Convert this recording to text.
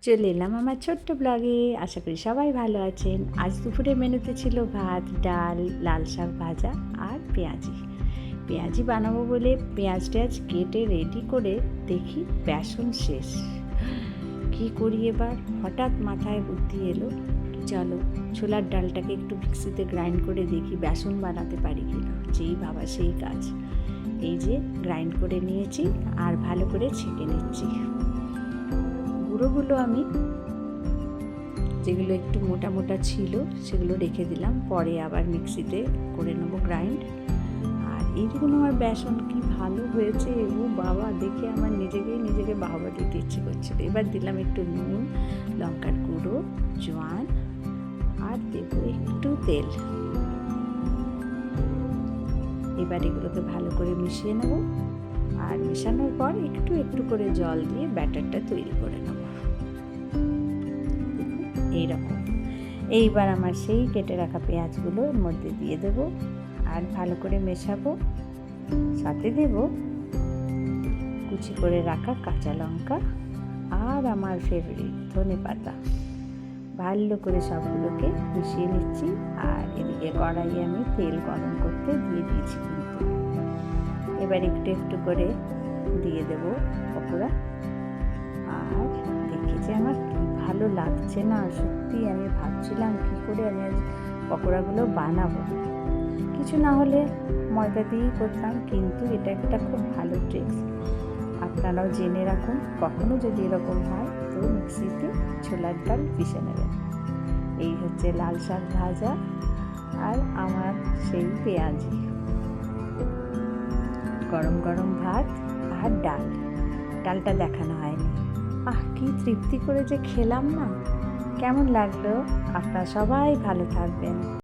চলে এলাম আমার ছোট্ট ব্লগে। আশা করি সবাই ভালো আছেন। আজ দুপুরে মেনুতে ছিল ভাত, ডাল, লাল শাক ভাজা আর পেঁয়াজি বানাবো বলে পেঁয়াজ কেটে রেডি করে দেখি বেসন শেষ। কি করি এবার? হঠাৎ মাথায় বুদ্ধি এলো, চলো ছোলার ডালটাকে একটু মিক্সিতে গ্রাইন্ড করে দেখি বেসন বানাতে পারি কিনা। যেই ভাবা সেই কাজ। এই যে গ্রাইন্ড করে নিয়েছি আর ভালো করে ছেঁকে নিচ্ছি। গুঁড়োগুলো আমি যেগুলো একটু মোটা মোটা ছিল সেগুলো রেখে দিলাম, পরে আবার মিক্সিতে করে নেবো গ্রাইন্ড। আর এইরকম আমার বেসন কি ভালো হয়েছে, ও বাবা, দেখে আমার নিজেকে বাহবা দিতে ইচ্ছে করছিল। এবার দিলাম একটু নুন, লঙ্কার গুঁড়ো, জোয়ান আর দেবো একটু তেল। এবার এগুলোকে ভালো করে মিশিয়ে নেব আর মেশানোর পর একটু একটু করে জল দিয়ে ব্যাটারটা তৈরি করে নেব। এইরকম। এইবার আমার সেই কেটে রাখা পেঁয়াজগুলো এর মধ্যে দিয়ে দেব আর ভালো করে মেশাবো। সাথে দেব কুচি করে রাখা কাঁচা লঙ্কা আর আমার ফেভারিট ধনেপাতা। ভালো করে সবগুলোকে মিশিয়ে নিচ্ছি। আর এদিকে কড়াইয়ে আমি তেল গরম করতে দিয়ে দিয়েছি কিন্তু। এবার একটু একটু করে দিয়ে দেব পকোড়া। আর দেখেছি আমার কি ভালো লাগছে না, সত্যি আমি ভাবছিলাম কি করে আমি আজ পকোড়াগুলো বানাবো। কিছু না হলে ময়দা দিয়েই করতাম, কিন্তু এটা একটা খুব ভালো ট্রিক্স, আপনারাও জেনে রাখুন। কখনো যদি এরকম হয় তো মিক্সিতে ছোলার ডাল পিষে নেবেন। এই হচ্ছে লাল শাক ভাজা আর আমার সেই পেঁয়াজি, গরম গরম ভাত আর ডালটা দেখানো হয়নি। কি তৃপ্তি করে যে খেলাম না। কেমন লাগলো? আপনারা সবাই ভালো থাকবেন।